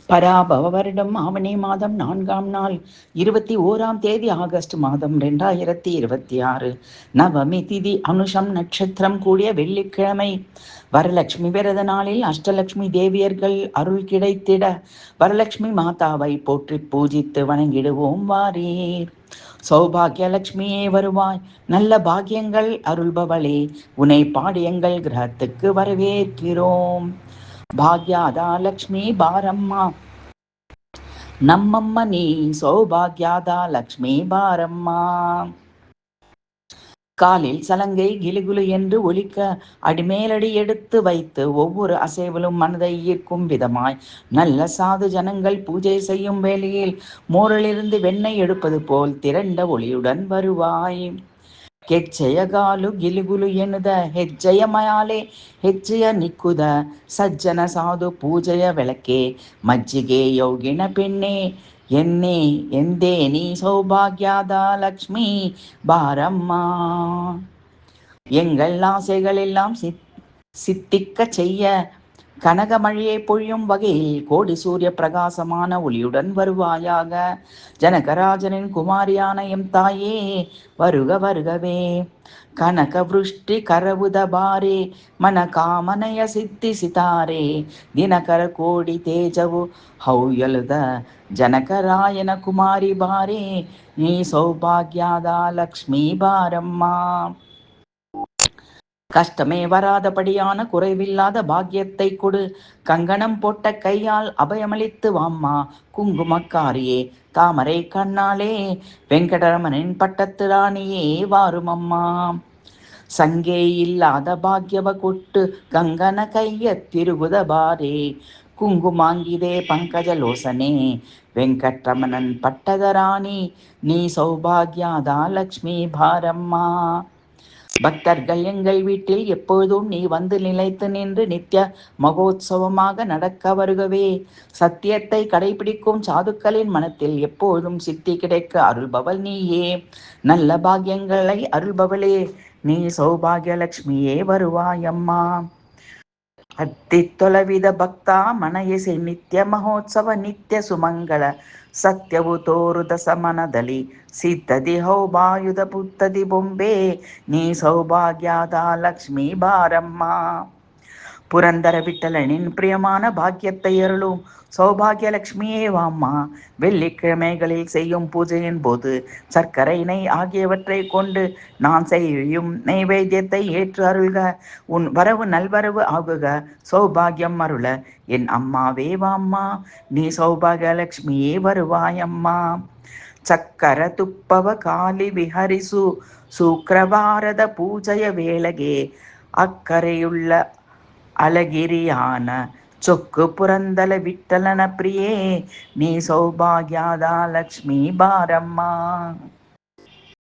பராபவ வருடம் ஆவணி மாதம் 4ஆம் நாள் 21ஆம் தேதி ஆகஸ்ட் மாதம் 2026 நவமி திதி அனுஷம் நட்சத்திரம் கூடிய வெள்ளிக்கிழமை. வரலட்சுமி விரத நாளில் அஷ்டலட்சுமி தேவியர்கள் அருள் கிடைத்திட வரலட்சுமி மாதாவை போற்றி பூஜித்து வணங்கிடுவோம் வாரீர். சௌபாகியலட்சுமியே வருவாய், நல்ல பாக்கியங்கள் அருள்பவளே, உனை பாடியங்கள் கிரகத்துக்கு வரவேற்கிறோம். பாக்யாதா லக்ஷ்மி பாரம்மா நம்மம்மா நீ, சௌபாக்யாதா லக்ஷ்மி பாரம்மா. காலில் சலங்கை கிலுகுலு என்று ஒலிக்க அடிமேலடி எடுத்து வைத்து ஒவ்வொரு அசைவிலும் மனதை ஈர்க்கும் விதமாய் நல்ல சாது ஜனங்கள் பூஜை செய்யும் வேளையில் மோரிலிருந்து வெண்ணெய் எடுப்பது போல் திரண்ட ஒளியுடன் வருவாய். ಕೆಚ್ಚೆಯಗಾಲು ಗಿಲುಗುಲು ಎನ್ನುದ ಹೆಜ್ಜೆಯ ಮಯಾಲೆ ಹೆಜ್ಜೆಯ ನಿಕ್ಕುದ ಸಜ್ಜನ ಸಾಧು ಪೂಜೆಯ ಬೆಳಕೆ ಮಜ್ಜಿಗೆ ಯೋಗಿನ ಪೆಣ್ಣೆ ಎನ್ನೆ ಎಂದೇ ನೀ ಸೌಭಾಗ್ಯದ ಲಕ್ಷ್ಮಿ ಬಾರಮ್ಮ. எங்கள் ஆசைகள் எல்லாம் சித்திக்க செய்ய கனகமழையை பொழியும் வகையில் கோடி சூரிய பிரகாசமான ஒளியுடன் வருவாயாக. ஜனகராஜனின் குமாரியான எம் தாயே வருக வருகவே. கனக விருஷ்டி கரவுத பாரே மன ಕಾಮನಯ ಸಿದ್ಧಿ ಸಿತಾರೆ ದಿನಕರ ಕೋಡಿ ತೇಜವು ಹೌಯಲುದ ಜನಕರಾಯನ ಕುಮಾರಿ ಬಾರೇ ನೀ ಸೌಭಾಗ್ಯದ ಲಕ್ಷ್ಮೀ ಬಾರಮ್ಮ. கஷ்டமே வராதபடியான குறைவில்லாத பாக்கியத்தை கொடு, கங்கணம் போட்ட கையால் அபயமளித்து வாம்மா குங்குமக்காரியே, தாமரை கண்ணாலே வெங்கடரமனின் பட்டத்து ராணியே வாருமம்மா. சங்கே இல்லாத பாக்யவ கொட்டு கங்கன கைய ತಿರುಗುದ ಬಾರೆ குங்குமாங்கிதே பங்கஜலோசனே வெங்கட்ரமணன் பட்டத ராணி நீ சௌபாகியாதா லக்ஷ்மி பாரம்மா. பக்தர்கள் எங்கள் வீட்டில் எப்பொழுதும் நீ வந்து நிலைத்து நின்று நித்திய மகோத்சவமாக நடக்க வருகவே. சத்தியத்தை கடைபிடிக்கும் சாதுக்களின் மனத்தில் எப்பொழுதும் சித்தி கிடைக்க அருள்பவள் நீயே. நல்ல பாக்கியங்களை அருள்பவளே, நீ சௌபாகியலட்சுமியே வருவாயம்மா. ಹತ್ತಿತ್ತೊಲವಿದ ಭಕ್ತ ಮನಯಸಿ ನಿತ್ಯ ಮಹೋತ್ಸವ ನಿತ್ಯ ಸುಮಂಗಳ ಸತ್ಯವು ತೋರುದ ಸಮನದಲ್ಲಿ ಸಿದ್ಧದಿ ಹೌಬಾಯುಧ ಪುತ್ತದಿ ಬೊಂಬೆ ನೀ ಸೌಭಾಗ್ಯದ ಲಕ್ಷ್ಮೀ ಬಾರಮ್ಮ. புரந்தர விட்டலனின் பிரியமான பாக்கியத்தை அருளும் சௌபாகியலட்சுமியே வாம்மா. வெள்ளிக்கிழமைகளில் செய்யும் பூஜையின் போது சர்க்கரை நெய் ஆகியவற்றை கொண்டு நான் செய்யும் நைவேத்தியத்தை ஏற்று அருள்க. உன் வரவு நல்வரவு ஆகுக. சௌபாகியம் அருள என் அம்மாவே வாம்மா. நீ சௌபாகியலட்சுமியே வருவாயம்மா. ಚಕ್ಕರ ತುಪ್ಪವ ಕಾಲಿ ವಿಹರಿಸು ಶುಕ್ರವಾರದ ಪೂಜೆಯ ವೇಳೆಗೆ ಅಕ್ಕರೆಯುಳ್ಳ ಅಲಗಿರಿಯಾನ ಚೊಕ್ಕು ಪುರಂದಲ ವಿಠಲನ ಪ್ರಿಯೇ ನೀ ಸೌಭಾಗ್ಯದ ಲಕ್ಷ್ಮೀ ಬಾರಮ್ಮ.